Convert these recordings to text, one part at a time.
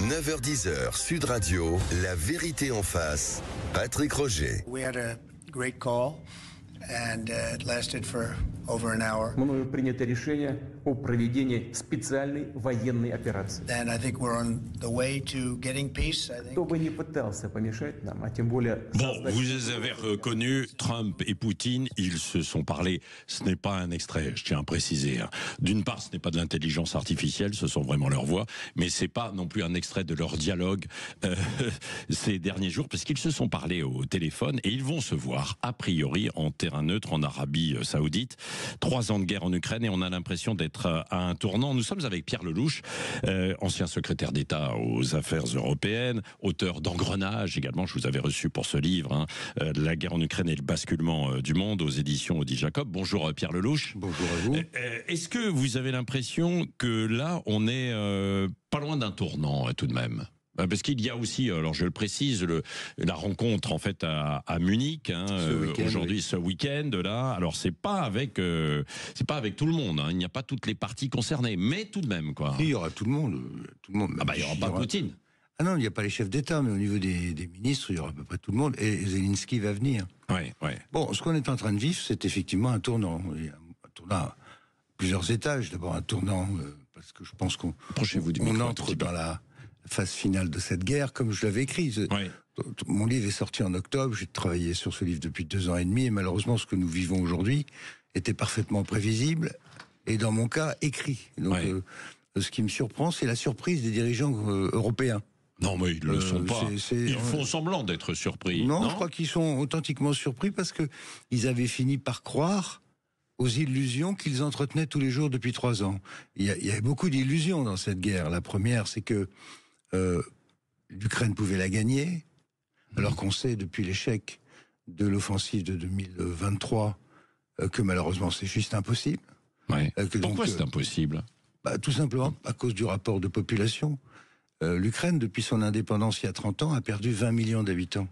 9h-10h, Sud Radio, la vérité en face. Patrick Roger. We had a great call and it lasted for over an hour. Мною принято решение о проведении специальной военной операции. And I think we're on the way to getting peace. I think. Кто бы ни пытался помешать нам, а тем более... Bon, vous avez reconnu Trump et Poutine, ils se sont parlé. Ce n'est pas un extrait, je tiens à préciser. D'une part, ce n'est pas de l'intelligence artificielle, ce sont vraiment leurs voix, mais c'est pas non plus un extrait de leur dialogue ces derniers jours, parce qu'ils se sont parlé au téléphone et ils vont se voir, a priori, en terrain neutre en Arabie Saoudite. 3 ans de guerre en Ukraine et on a l'impression d'être à un tournant. Nous sommes avec Pierre Lellouche, ancien secrétaire d'État aux affaires européennes, auteur d'Engrenage également, je vous avais reçu pour ce livre, La guerre en Ukraine et le basculement du monde aux éditions Odile Jacob. Bonjour Pierre Lellouche. Bonjour à vous. Est-ce que vous avez l'impression que là, on est pas loin d'un tournant tout de même ? Parce qu'il y a aussi, alors je le précise, la rencontre en fait à Munich aujourd'hui, oui. Ce week-end là. Alors c'est pas avec tout le monde. Il n'y a pas toutes les parties concernées, mais tout de même quoi. Il y aura tout le monde. Ah bah il y aura pas Poutine. Ah non, il n'y a pas les chefs d'État, mais au niveau des ministres, il y aura à peu près tout le monde. Et Zelensky va venir. Ouais. Bon, ce qu'on est en train de vivre, c'est effectivement un tournant. Un tournant à plusieurs étages. D'abord un tournant parce que je pense qu'on entre dans la phase finale de cette guerre, comme je l'avais écrit. Ouais. Mon livre est sorti en octobre, j'ai travaillé sur ce livre depuis 2 ans et demi, et malheureusement, ce que nous vivons aujourd'hui était parfaitement prévisible, et dans mon cas, écrit. Donc, ce qui me surprend, c'est la surprise des dirigeants européens. Non, mais ils ne le sont pas. Ils font semblant d'être surpris. Non, je crois qu'ils sont authentiquement surpris, parce que ils avaient fini par croire aux illusions qu'ils entretenaient tous les jours depuis 3 ans. Il y avait beaucoup d'illusions dans cette guerre. La première, c'est que l'Ukraine pouvait la gagner, alors qu'on sait depuis l'échec de l'offensive de 2023 que malheureusement c'est juste impossible. Ouais. Pourquoi c'est impossible ? Tout simplement à cause du rapport de population. L'Ukraine, depuis son indépendance il y a 30 ans, a perdu 20 millions d'habitants.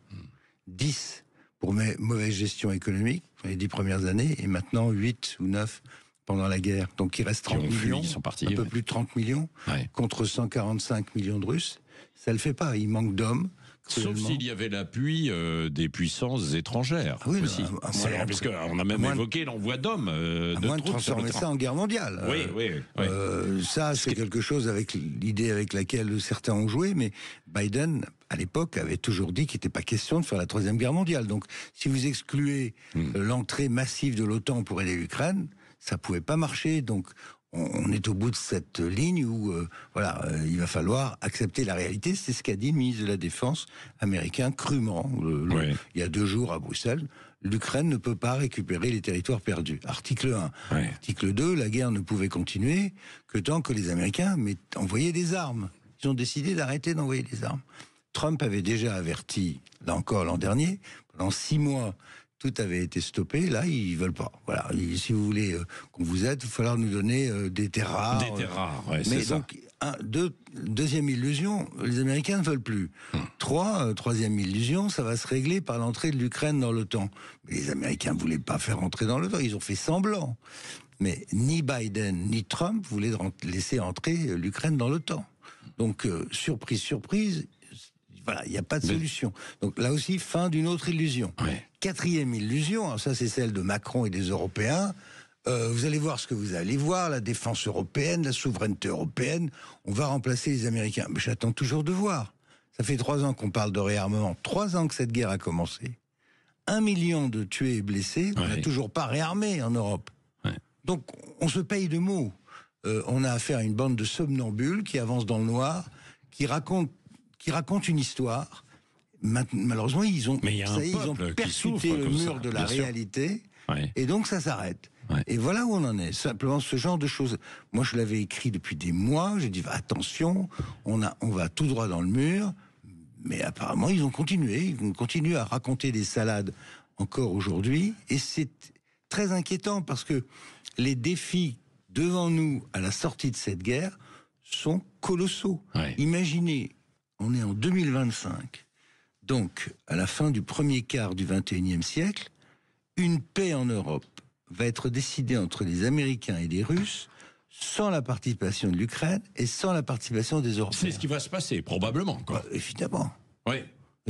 10 pour mauvaise gestion économique, les 10 premières années, et maintenant 8 ou 9 pendant la guerre. Donc il reste 30 millions, ils sont partis, un peu plus de 30 millions, contre 145 millions de Russes. Ça le fait pas, il manque d'hommes. Sauf s'il y avait l'appui des puissances étrangères. Oui, aussi. Parce qu'on a même évoqué l'envoi d'hommes de moins de transformer ça en guerre mondiale. Oui. Ça, c'est quelque chose avec l'idée avec laquelle certains ont joué, mais Biden, à l'époque, avait toujours dit qu'il n'était pas question de faire la 3e guerre mondiale. Donc, si vous excluez l'entrée massive de l'OTAN pour aider l'Ukraine, ça pouvait pas marcher. Donc, on est au bout de cette ligne où, il va falloir accepter la réalité. C'est ce qu'a dit le ministre de la Défense américain crûment, il y a 2 jours à Bruxelles. L'Ukraine ne peut pas récupérer les territoires perdus. Article 1. Article 2, la guerre ne pouvait continuer que tant que les Américains envoyaient des armes. Ils ont décidé d'arrêter d'envoyer des armes. Trump avait déjà averti, là encore l'an dernier, pendant 6 mois, tout avait été stoppé. Là, ils veulent pas. Voilà. Si vous voulez qu'on vous aide, il va falloir nous donner des terres rares. Des terres rares, mais donc, deuxième illusion, les Américains ne veulent plus. 3e illusion, ça va se régler par l'entrée de l'Ukraine dans l'OTAN. Mais les Américains ne voulaient pas faire entrer dans l'OTAN. Ils ont fait semblant. Mais ni Biden ni Trump voulaient laisser entrer l'Ukraine dans l'OTAN. Donc, surprise. Voilà, il n'y a pas de solution. Donc là aussi, fin d'une autre illusion. 4e illusion, alors ça c'est celle de Macron et des Européens. Vous allez voir ce que vous allez voir, la défense européenne, la souveraineté européenne, on va remplacer les Américains. Mais j'attends toujours de voir. Ça fait 3 ans qu'on parle de réarmement, 3 ans que cette guerre a commencé. 1 million de tués et blessés, on n'a toujours pas réarmé en Europe. Donc on se paye de mots. On a affaire à une bande de somnambules qui avance dans le noir, qui raconte une histoire. Malheureusement, ils ont percuté le mur de la réalité, et donc ça s'arrête. Et voilà où on en est. Simplement, ce genre de choses. Moi, je l'avais écrit depuis des mois. J'ai dit attention, on va tout droit dans le mur. Mais apparemment, ils ont continué. Ils vont continuer à raconter des salades encore aujourd'hui, et c'est très inquiétant parce que les défis devant nous à la sortie de cette guerre sont colossaux. Imaginez. On est en 2025, donc à la fin du premier quart du XXIe siècle, une paix en Europe va être décidée entre les Américains et les Russes sans la participation de l'Ukraine et sans la participation des Européens. C'est ce qui va se passer, probablement, quoi. Évidemment. Oui.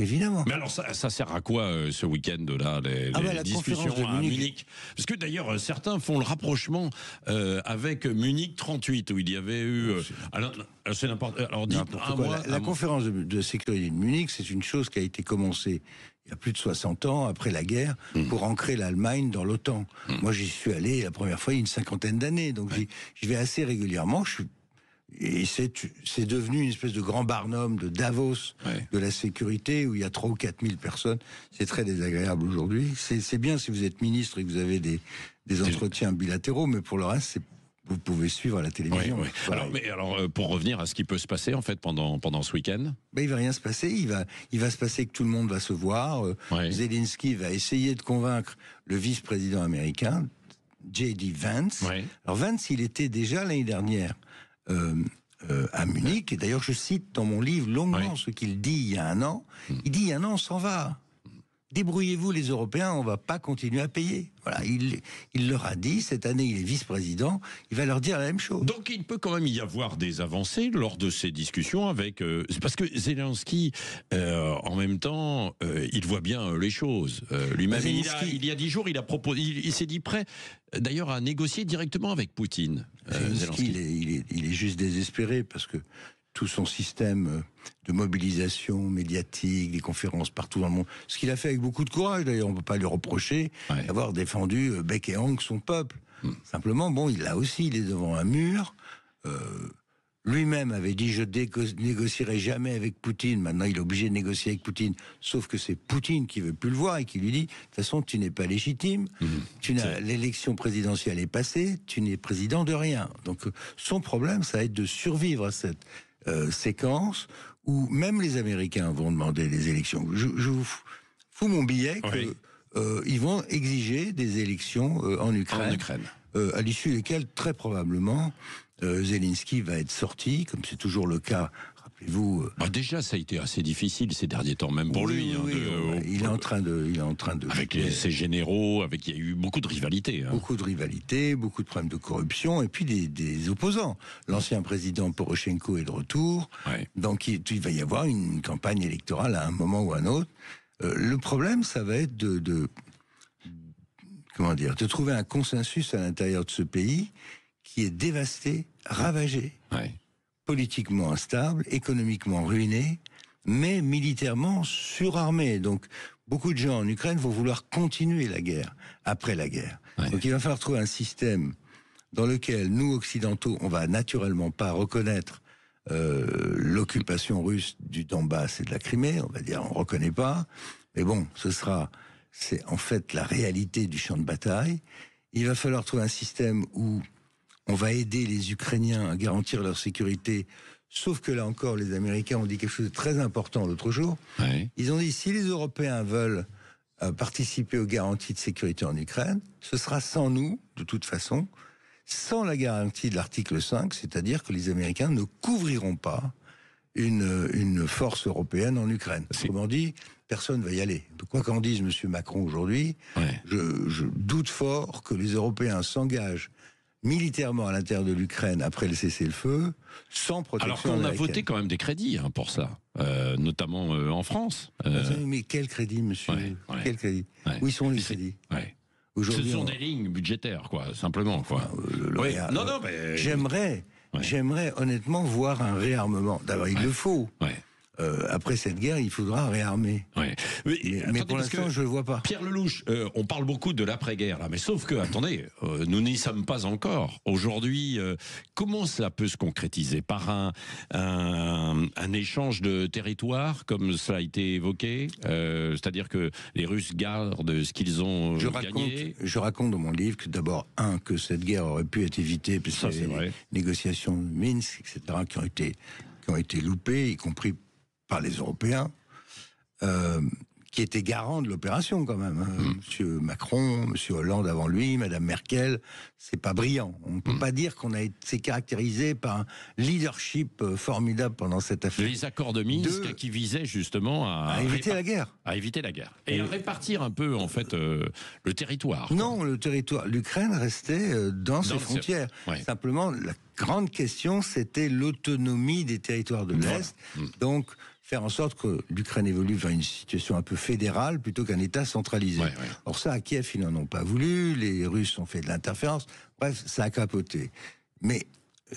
Évidemment. Mais alors ça sert à quoi ce week-end-là, les la discussions conférence de à Munich. Munich? Parce que d'ailleurs certains font le rapprochement avec Munich 38 où il y avait eu. Alors c'est n'importe. Alors dites N'importe quoi. La conférence de sécurité de Munich, c'est une chose qui a été commencée il y a plus de 60 ans, après la guerre, pour ancrer l'Allemagne dans l'OTAN. Moi, j'y suis allé la première fois il y a une cinquantaine d'années, donc j'y vais assez régulièrement. Et c'est devenu une espèce de grand Barnum de Davos de la sécurité où il y a 3 ou 4 000 personnes. C'est très désagréable aujourd'hui. C'est bien si vous êtes ministre et que vous avez des entretiens bilatéraux, mais pour le reste, vous pouvez suivre à la télévision. Oui. Alors, pour revenir à ce qui peut se passer en fait pendant ce week-end. Il va rien se passer. Il va se passer que tout le monde va se voir. Zelensky va essayer de convaincre le vice-président américain, J.D. Vance. Alors Vance, il était déjà l'année dernière à Munich, et d'ailleurs je cite dans mon livre longuement ce qu'il dit il y a un an. Il dit il y a un an on s'en va. Débrouillez-vous les Européens, on va pas continuer à payer. Voilà, il leur a dit, cette année il est vice-président, il va leur dire la même chose. Donc il peut quand même y avoir des avancées lors de ces discussions avec... parce que Zelensky, en même temps, il voit bien les choses. Lui-même, il y a 10 jours, il a proposé, il s'est dit prêt, d'ailleurs, à négocier directement avec Poutine. Zelensky, il est juste désespéré parce que tout son système de mobilisation médiatique, des conférences partout dans le monde, ce qu'il a fait avec beaucoup de courage, d'ailleurs, on ne peut pas lui reprocher d'avoir défendu bec et ongles son peuple. Simplement, là aussi, il est devant un mur. Lui-même avait dit « je négocierai jamais avec Poutine ». Maintenant, il est obligé de négocier avec Poutine, sauf que c'est Poutine qui veut plus le voir et qui lui dit « de toute façon, tu n'es pas légitime, l'élection présidentielle est passée, tu n'es président de rien ». Donc, son problème, ça va être de survivre à cette séquence où même les Américains vont demander des élections. Je vous fous mon billet qu'ils vont exiger des élections en Ukraine. À l'issue desquelles, très probablement, Zelensky va être sorti, comme c'est toujours le cas. Rappelez-vous. Déjà, ça a été assez difficile ces derniers temps, même pour lui. Il est en train de. Avec ses généraux, il y a eu beaucoup de rivalités. Beaucoup de rivalités, beaucoup de problèmes de corruption, et puis des opposants. L'ancien président Poroshenko est de retour, donc il va y avoir une campagne électorale à un moment ou à un autre. Le problème, ça va être de trouver un consensus à l'intérieur de ce pays qui est dévasté, ravagé, politiquement instable, économiquement ruiné, mais militairement surarmé. Donc, beaucoup de gens en Ukraine vont vouloir continuer la guerre, après la guerre. Donc, il va falloir trouver un système dans lequel, nous, Occidentaux, on va naturellement pas reconnaître l'occupation russe du Donbass et de la Crimée, on va dire, on reconnaît pas. Mais bon, c'est en fait la réalité du champ de bataille. Il va falloir trouver un système où on va aider les Ukrainiens à garantir leur sécurité, sauf que là encore, les Américains ont dit quelque chose de très important l'autre jour. Ils ont dit, si les Européens veulent participer aux garanties de sécurité en Ukraine, ce sera sans nous, de toute façon, sans la garantie de l'article 5, c'est-à-dire que les Américains ne couvriront pas une force européenne en Ukraine. Autrement dit, personne ne va y aller. Quoi qu'en dise M. Macron aujourd'hui, je doute fort que les Européens s'engagent militairement à l'intérieur de l'Ukraine après le cessez-le-feu, sans protection américaine. Alors qu'on a voté quand même des crédits pour ça, notamment en France. Mais quel crédit, monsieur? Quel crédit? Où sont les crédits? Ce sont des lignes budgétaires, simplement. Mais... J'aimerais honnêtement voir un réarmement. D'abord, il le faut. Après cette guerre, il faudra réarmer. Mais pour l'instant, je ne le vois pas. Pierre Lelouch, on parle beaucoup de l'après-guerre, là, mais sauf que, attendez, nous n'y sommes pas encore. Aujourd'hui, comment cela peut se concrétiser? Par un échange de territoire, comme cela a été évoqué, c'est-à-dire que les Russes gardent ce qu'ils ont gagné. Je raconte dans mon livre que d'abord, que cette guerre aurait pu être évitée, puisque les négociations de Minsk, etc., qui ont été loupées, y compris par les Européens, qui était garant de l'opération quand même. Monsieur Macron, Monsieur Hollande avant lui, Madame Merkel, c'est pas brillant. On ne peut pas dire qu'on a été caractérisé par un leadership formidable pendant cette affaire. Les accords de Minsk qui visaient justement à éviter la guerre. À éviter la guerre. Et à répartir un peu, en fait, le territoire. Non, le territoire. L'Ukraine restait dans ses frontières. Ouais. Simplement, la grande question, c'était l'autonomie des territoires de l'Est. Donc, faire en sorte que l'Ukraine évolue vers une situation un peu fédérale plutôt qu'un État centralisé. Or ça, à Kiev, ils n'en ont pas voulu, les Russes ont fait de l'interférence, bref, ça a capoté. Mais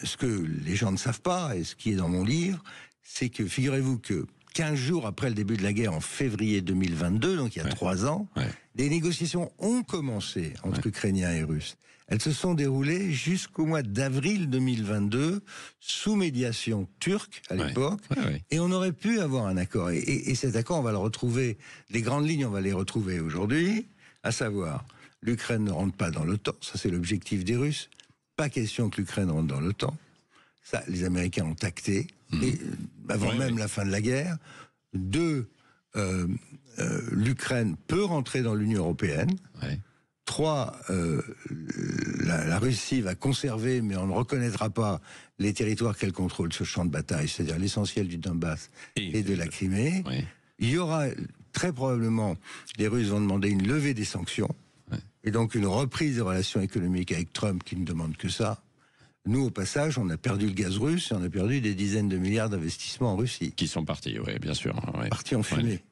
ce que les gens ne savent pas, et ce qui est dans mon livre, c'est que, figurez-vous que 15 jours après le début de la guerre, en février 2022, donc il y a 3 ans, des négociations ont commencé entre Ukrainiens et Russes. Elles se sont déroulées jusqu'au mois d'avril 2022, sous médiation turque à l'époque, et on aurait pu avoir un accord. Et cet accord, on va le retrouver, les grandes lignes, on va les retrouver aujourd'hui, à savoir, l'Ukraine ne rentre pas dans l'OTAN, ça c'est l'objectif des Russes, pas question que l'Ukraine rentre dans l'OTAN, ça les Américains ont acté, et avant même la fin de la guerre. 2, l'Ukraine peut rentrer dans l'Union européenne. 3, la Russie va conserver, mais on ne reconnaîtra pas les territoires qu'elle contrôle sur le champ de bataille, c'est-à-dire l'essentiel du Donbass et de la Crimée. Il y aura très probablement, les Russes vont demander une levée des sanctions, et donc une reprise des relations économiques avec Trump qui ne demande que ça. Nous, au passage, on a perdu le gaz russe et on a perdu des dizaines de milliards d'investissements en Russie. Qui sont partis, oui, bien sûr. Partis en fumée.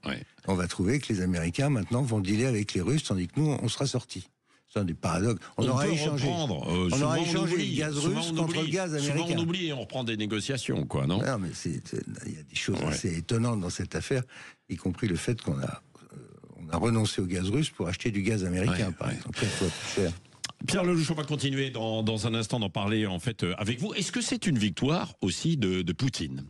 On va trouver que les Américains, maintenant, vont dealer avec les Russes, tandis que nous, on sera sortis. C'est un des paradoxes. On aura échangé le gaz russe contre le gaz américain. Souvent on oublie et on reprend des négociations, quoi, non? Non, mais il y a des choses assez étonnantes dans cette affaire, y compris le fait qu'on a renoncé au gaz russe pour acheter du gaz américain, par exemple, 4 fois plus cher. Pierre Lelouch, on va continuer dans un instant d'en parler en fait avec vous. Est-ce que c'est une victoire aussi de Poutine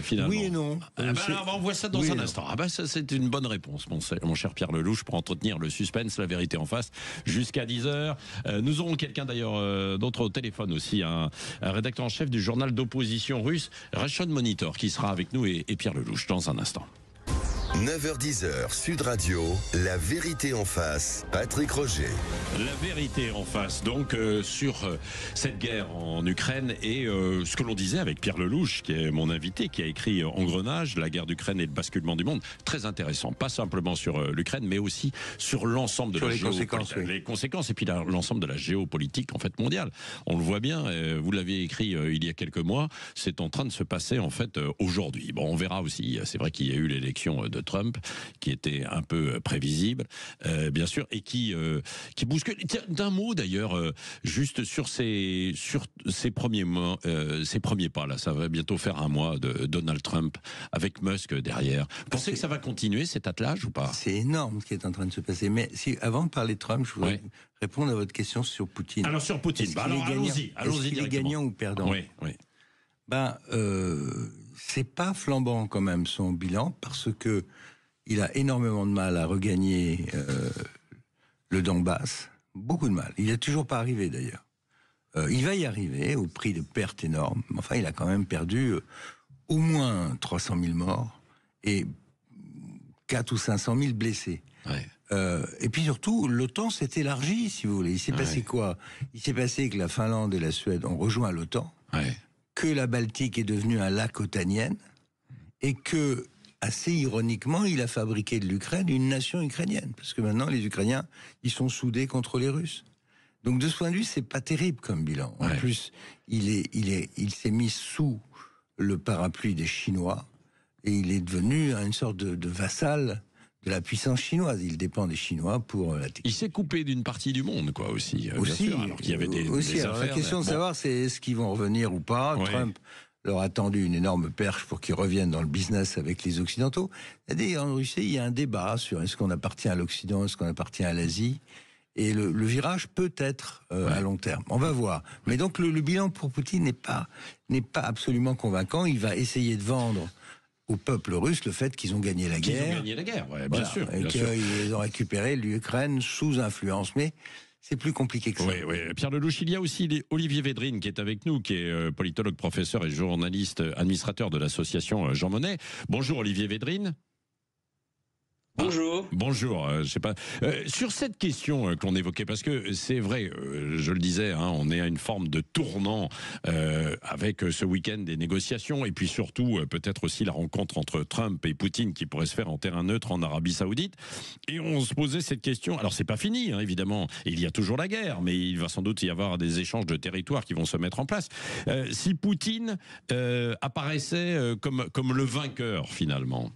finalement? Oui et non. On voit ça dans un instant. Ça c'est une bonne réponse, mon cher Pierre Lelouch, pour entretenir le suspense, la vérité en face, jusqu'à 10h. Nous aurons quelqu'un d'ailleurs d'autre au téléphone aussi, un rédacteur en chef du journal d'opposition russe, Rashon Monitor, qui sera avec nous et Pierre Lelouch dans un instant. 9h-10h, Sud Radio, la vérité en face, Patrick Roger. La vérité en face, donc, sur cette guerre en Ukraine et ce que l'on disait avec Pierre Lelouch, qui est mon invité, qui a écrit Engrenage, la guerre d'Ukraine et le basculement du monde. Très intéressant, pas simplement sur l'Ukraine, mais aussi sur l'ensemble de la géopolitique. Les conséquences et puis l'ensemble de la géopolitique en fait mondiale. On le voit bien, vous l'avez écrit il y a quelques mois, c'est en train de se passer en fait aujourd'hui. Bon, on verra aussi, c'est vrai qu'il y a eu l'élection de Trump, qui était un peu prévisible, bien sûr, et qui bouscule. Tiens, d'un mot d'ailleurs, juste sur ces premiers mois, ces premiers pas là, ça va bientôt faire un mois de Donald Trump avec Musk derrière. Vous pensez que ça va continuer cet attelage ou pas? C'est énorme ce qui est en train de se passer. Mais avant de parler de Trump, je voudrais répondre à votre question sur Poutine. Alors sur Poutine, allons-y directement. Gagnant ou perdant? Oui. C'est pas flambant quand même son bilan, parce que il a énormément de mal à regagner le Donbass, beaucoup de mal. Il n'est toujours pas arrivé d'ailleurs. Il va y arriver au prix de pertes énormes. Enfin, il a quand même perdu au moins 300 000 morts et 4 ou 500 000 blessés. Et puis surtout, l'OTAN s'est élargie, si vous voulez. Il s'est passé quoi? Il s'est passé que la Finlande et la Suède ont rejoint l'OTAN, que la Baltique est devenue un lac otanien, et que, assez ironiquement, il a fabriqué de l'Ukraine une nation ukrainienne. Parce que maintenant, les Ukrainiens, ils sont soudés contre les Russes. Donc, de ce point de vue, c'est pas terrible comme bilan. En plus, il s'est mis sous le parapluie des Chinois, et il est devenu une sorte de vassal de la puissance chinoise. Il dépend des Chinois pour la technique. Il s'est coupé d'une partie du monde, quoi, aussi. Bien sûr, alors qu'il y avait des alors, affaires. La question de savoir, c'est est-ce qu'ils vont revenir ou pas. Trump leur a tendu une énorme perche pour qu'ils reviennent dans le business avec les Occidentaux. En Russie, il y a un débat sur est-ce qu'on appartient à l'Occident, est-ce qu'on appartient à l'Asie. Et le virage peut être à long terme. On va voir. Mais donc le bilan pour Poutine n'est pas absolument convaincant. Il va essayer de vendre au peuple russe le fait qu'ils ont gagné la guerre. Qu'ils ont gagné la guerre, bien sûr. Et qu'ils ont récupéré l'Ukraine sous influence. Mais c'est plus compliqué que ça. Oui. Pierre Lelouch, il y a aussi Olivier Védrine qui est avec nous, qui est politologue, professeur et journaliste, administrateur de l'association Jean Monnet. Bonjour Olivier Védrine. Bonjour. Bonjour, je sais pas. Sur cette question qu'on évoquait, parce que c'est vrai, je le disais, hein, on est à une forme de tournant avec ce week-end des négociations, et puis surtout peut-être aussi la rencontre entre Trump et Poutine qui pourrait se faire en terrain neutre en Arabie Saoudite. Et on se posait cette question. Alors c'est pas fini, hein, évidemment. Il y a toujours la guerre, mais il va sans doute y avoir des échanges de territoires qui vont se mettre en place. Si Poutine apparaissait comme le vainqueur finalement.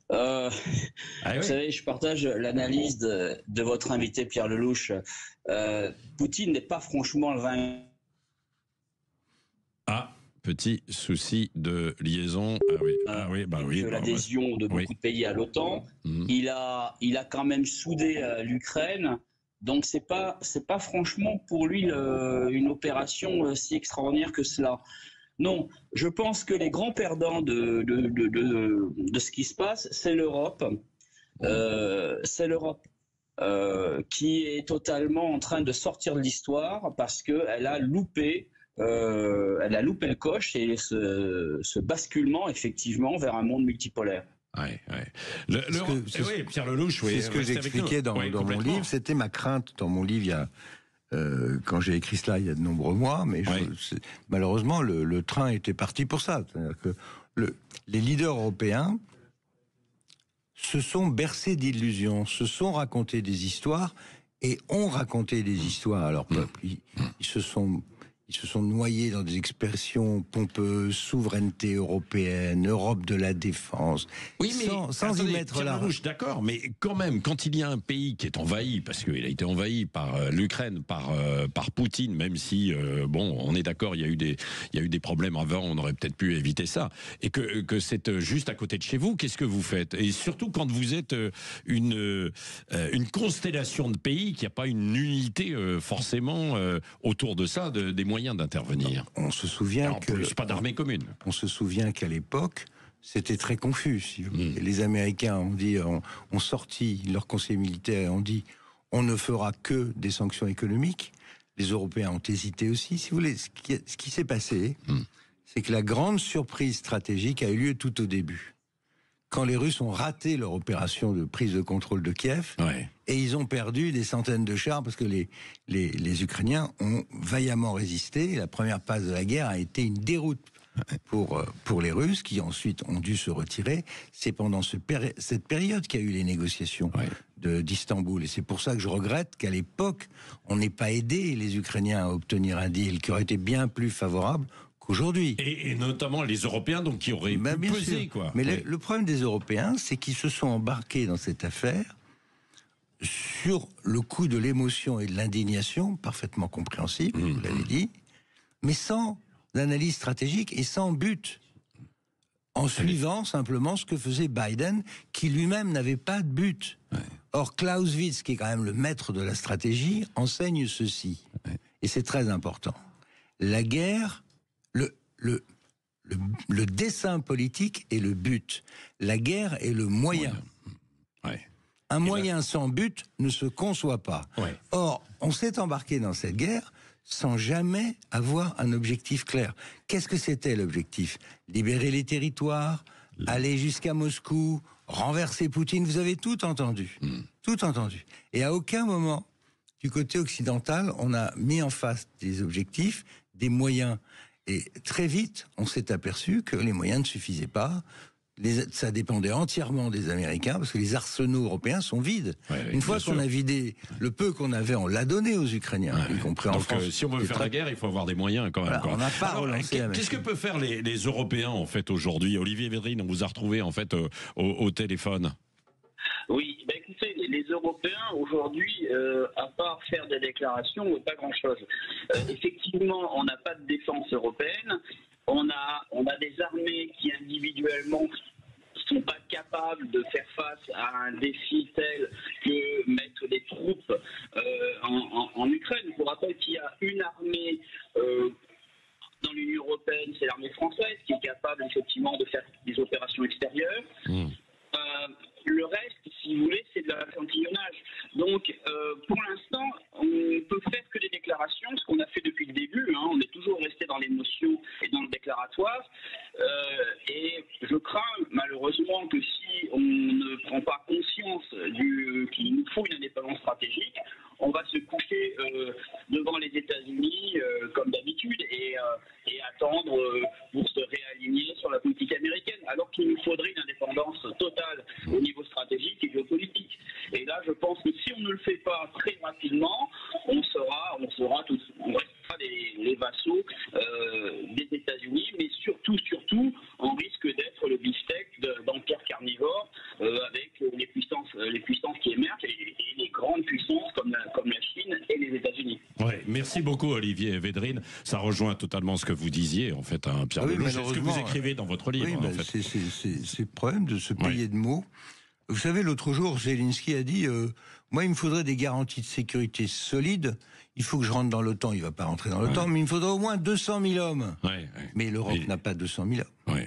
Vous savez, je partage l'analyse de votre invité Pierre Lelouch. Poutine n'est pas franchement le vainqueur. Ah, petit souci de liaison. Ah oui. Que l'adhésion de beaucoup de pays à l'OTAN. Il a quand même soudé l'Ukraine. Donc c'est pas franchement pour lui une opération si extraordinaire que cela. Non, je pense que les grands perdants de ce qui se passe, c'est l'Europe. C'est l'Europe qui est totalement en train de sortir de l'histoire parce qu'elle a loupé le coche et ce basculement effectivement vers un monde multipolaire. Ouais. Pierre Lelouch, c'est ce que j'expliquais dans mon livre. C'était ma crainte dans mon livre quand j'ai écrit cela il y a de nombreux mois, mais malheureusement le train était parti pour ça. C'est-à-dire que les leaders européens se sont bercés d'illusions, se sont racontés des histoires et ont raconté des histoires à leur peuple. Ils se sont noyés dans des expressions pompeuses, souveraineté européenne, Europe de la défense. Oui, mais sans y mettre la rouge, d'accord, mais quand même, quand il y a un pays qui est envahi, parce qu'il a été envahi par l'Ukraine, par Poutine, même si, on est d'accord, il y a eu des problèmes avant, on aurait peut-être pu éviter ça, et que c'est juste à côté de chez vous, qu'est-ce que vous faites? Et surtout quand vous êtes une constellation de pays, qu'il n'y a pas une unité forcément autour de ça, des moyens d'intervenir. On se souvient pas d'armée commune. On se souvient qu'à l'époque, c'était très confus. Les Américains ont sorti leur conseil militaire, ont dit on ne fera que des sanctions économiques. Les Européens ont hésité aussi. Si vous voulez, ce qui s'est passé, c'est que la grande surprise stratégique a eu lieu tout au début. Quand les Russes ont raté leur opération de prise de contrôle de Kiev, et ils ont perdu des centaines de chars parce que les Ukrainiens ont vaillamment résisté. La première phase de la guerre a été une déroute pour les Russes qui ensuite ont dû se retirer. C'est pendant cette période qu'il y a eu les négociations d'Istanbul. Et c'est pour ça que je regrette qu'à l'époque, on n'ait pas aidé les Ukrainiens à obtenir un deal qui aurait été bien plus favorable qu'aujourd'hui. Et notamment les Européens, donc, qui auraient pu peser, quoi. Mais le problème des Européens, c'est qu'ils se sont embarqués dans cette affaire sur le coup de l'émotion et de l'indignation, parfaitement compréhensible, vous l'avez dit, mais sans analyse stratégique et sans but, en suivant simplement ce que faisait Biden, qui lui-même n'avait pas de but. Or, Clausewitz, qui est quand même le maître de la stratégie, enseigne ceci. Et c'est très important. La guerre, le dessein politique est le but. La guerre est le moyen. Un moyen sans but ne se conçoit pas. Or, on s'est embarqué dans cette guerre sans jamais avoir un objectif clair. Qu'est-ce que c'était l'objectif? Libérer les territoires, aller jusqu'à Moscou, renverser Poutine. Vous avez tout entendu. Tout entendu. Et à aucun moment, du côté occidental, on a mis en face des objectifs, des moyens. Et très vite, on s'est aperçu que les moyens ne suffisaient pas. Ça dépendait entièrement des Américains, parce que les arsenaux européens sont vides. Une fois qu'on a vidé le peu qu'on avait, on l'a donné aux Ukrainiens, y compris en France. Donc si on veut faire la guerre, il faut avoir des moyens quand même. On n'a pas relancé la machine. Qu'est-ce que peuvent faire les Européens en fait aujourd'hui? Olivier Védrine, on vous a retrouvé en fait au téléphone. Oui, écoutez, les Européens aujourd'hui, à part faire des déclarations, pas grand-chose. Effectivement, on n'a pas de défense européenne. On a des armées qui individuellement sont pas capables de faire face à un défi tel que mettre des troupes en Ukraine. Je vous rappelle qu'il y a une armée dans l'Union européenne, c'est l'armée française qui est capable effectivement de faire des opérations extérieures. Le reste, si vous voulez, c'est de l'antillonnage. Donc, pour l'instant, on ne peut faire que des déclarations, ce qu'on a fait depuis le début. On est toujours resté dans l'émotion et dans le déclaratoire. Et je crains malheureusement que si on ne prend pas conscience qu'il nous faut une indépendance stratégique, on va se coucher devant les États-Unis comme d'habitude et attendre pour se réaligner sur la politique américaine, alors qu'il nous faudrait une indépendance totale au niveau stratégique et géopolitique. Et là, je pense que si on ne le fait pas très rapidement, on restera les vassaux des États-Unis, mais surtout, on risque d'être le beefsteak d'empires carnivores avec les puissances qui émergent et les grandes puissances comme la Chine et les États-Unis. Ouais, merci beaucoup Olivier Védrine. Ça rejoint totalement ce que vous disiez en fait, hein, Pierre Lelouch, ce que vous écrivez dans votre livre. Oui, en fait. C'est le problème de se payer de mots. Vous savez, l'autre jour, Zelensky a dit moi, il me faudrait des garanties de sécurité solides. Il faut que je rentre dans l'OTAN. Il ne va pas rentrer dans l'OTAN, mais il me faudrait au moins 200 000 hommes. Mais l'Europe n'a pas 200 000 hommes.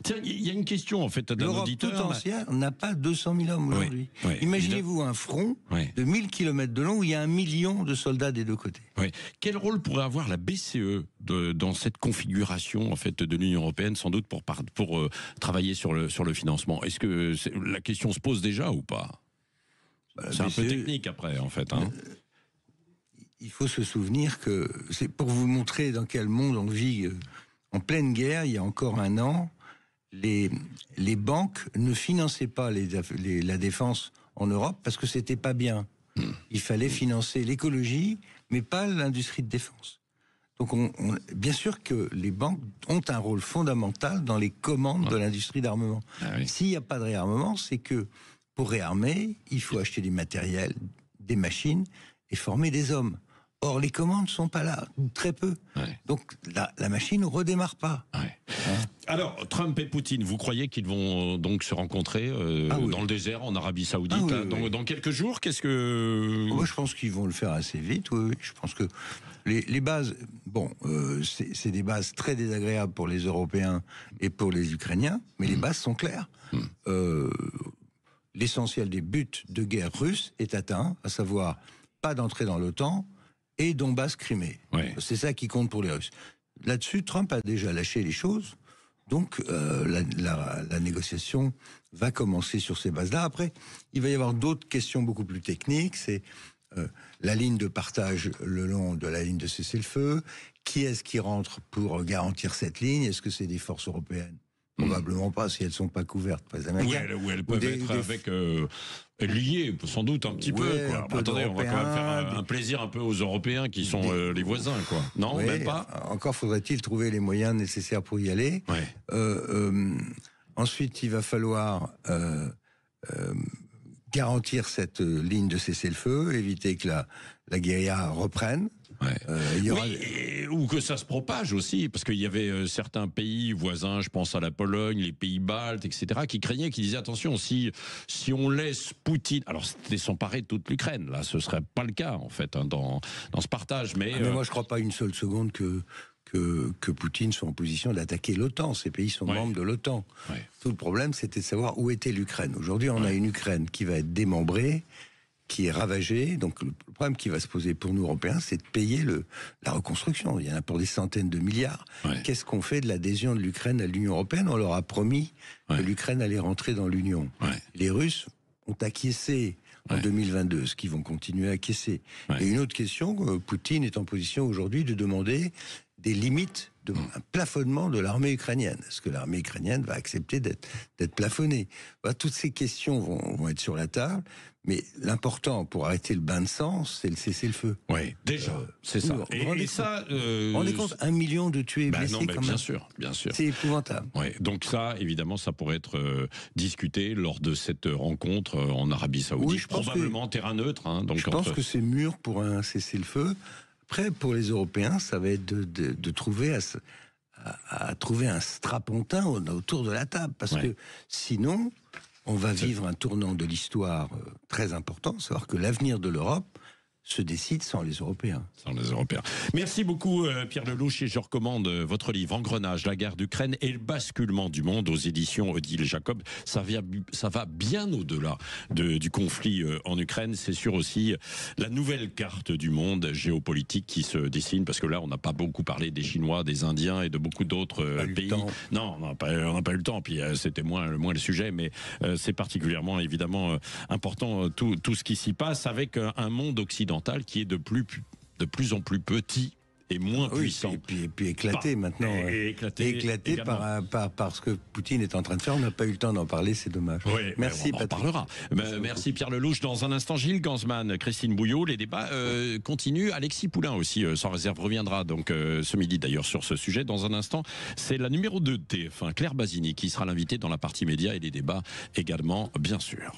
Tiens, il y a une question en fait d'un auditeur. L'Europe tout entière n'a pas 200 000 hommes aujourd'hui. Imaginez-vous un front de 1000 km de long où il y a 1 million de soldats des deux côtés. Quel rôle pourrait avoir la BCE dans cette configuration en fait de l'Union européenne, sans doute pour travailler sur le financement? Est-ce que la question se pose déjà ou pas? C'est un peu technique après en fait. Il faut se souvenir que c'est pour vous montrer dans quel monde on vit. En pleine guerre, il y a encore un an, les banques ne finançaient pas la défense en Europe parce que c'était pas bien. Il fallait financer l'écologie, mais pas l'industrie de défense. Donc, bien sûr que les banques ont un rôle fondamental dans les commandes de l'industrie d'armement. S'il n'y a pas de réarmement, c'est que pour réarmer, il faut acheter des matériels, des machines et former des hommes. Or, les commandes ne sont pas là, très peu. Donc, la machine ne redémarre pas. Alors, Trump et Poutine, vous croyez qu'ils vont donc se rencontrer dans le désert, en Arabie Saoudite, dans quelques jours? Qu'est-ce que... Moi, je pense qu'ils vont le faire assez vite, oui. Je pense que les bases... Bon, c'est des bases très désagréables pour les Européens et pour les Ukrainiens, mais les bases sont claires. L'essentiel des buts de guerre russes est atteint, à savoir pas d'entrée dans l'OTAN, et Donbass-Crimée. C'est ça qui compte pour les Russes. Là-dessus, Trump a déjà lâché les choses, donc la négociation va commencer sur ces bases-là. Après, il va y avoir d'autres questions beaucoup plus techniques, c'est la ligne de partage le long de la ligne de cessez-le-feu, qui est-ce qui rentre pour garantir cette ligne? Est-ce que c'est des forces européennes? Probablement pas, si elles ne sont pas couvertes par les Américains. Ou elles peuvent être liées, sans doute, un petit peu. Attendez, on va quand même faire un plaisir un peu aux Européens qui sont les voisins, quoi. Non, même pas. Encore faudrait-il trouver les moyens nécessaires pour y aller. Ensuite, il va falloir garantir cette ligne de cessez-le-feu, éviter que la guérilla reprenne. Ou que ça se propage aussi, parce qu'il y avait certains pays voisins, je pense à la Pologne, les pays baltes, etc., qui craignaient, qui disaient attention, si on laisse Poutine, alors c'était s'emparer de toute l'Ukraine, là ce serait pas le cas en fait dans ce partage, mais moi je crois pas une seule seconde que Poutine soit en position d'attaquer l'OTAN. Ces pays sont membres de l'OTAN. Tout le problème, c'était de savoir où était l'Ukraine. Aujourd'hui, on a une Ukraine qui va être démembrée, qui est ravagée. Donc le problème qui va se poser pour nous Européens, c'est de payer la reconstruction. Il y en a pour des centaines de milliards. Qu'est-ce qu'on fait de l'adhésion de l'Ukraine à l'Union européenne? On leur a promis que l'Ukraine allait rentrer dans l'Union. Les Russes ont acquiescé en 2022, ce qu'ils vont continuer à acquiescer. Et une autre question, Poutine est en position aujourd'hui de demander des limites, un plafonnement de l'armée ukrainienne. Est-ce que l'armée ukrainienne va accepter d'être plafonnée? Toutes ces questions vont être sur la table, mais l'important pour arrêter le bain de sang, c'est le cessez-le-feu. Déjà, c'est ça. Et ça... Vous vous rendez compte, 1 million de tués et blessés quand même. Bien sûr. C'est épouvantable. Donc ça, évidemment, ça pourrait être discuté lors de cette rencontre en Arabie Saoudite. Probablement terrain neutre. Je pense que c'est mûr pour un cessez-le-feu. Après, pour les Européens, ça va être de trouver à trouver un strapontin autour de la table. Parce que sinon, on va vivre un tournant de l'histoire très important. Savoir que l'avenir de l'Europe, se décide sans les Européens. Sans les Européens. Merci beaucoup Pierre Lelouch, et je recommande votre livre Engrenage, la guerre d'Ukraine et le basculement du monde aux éditions Odile Jacob. Ça va bien au-delà du conflit en Ukraine. C'est sûr aussi la nouvelle carte du monde géopolitique qui se dessine, parce que là on n'a pas beaucoup parlé des Chinois, des Indiens et de beaucoup d'autres pays. Non, on n'a pas eu le temps, puis c'était moins le sujet, mais c'est particulièrement évidemment important tout ce qui s'y passe, avec un monde occidental qui est de plus en plus petit et moins puissant. Et puis éclaté maintenant. Éclaté par ce que Poutine est en train de faire. On n'a pas eu le temps d'en parler, c'est dommage. Oui, merci, on en parlera. Merci Pierre Lelouch. Dans un instant, Gilles Gansman, Christine Bouillot. Les débats continuent. Alexis Poulain aussi, sans réserve, reviendra donc ce midi d'ailleurs sur ce sujet. Dans un instant, c'est la numéro 2 de TF1, Claire Basini, qui sera l'invitée dans la partie média, et les débats également, bien sûr.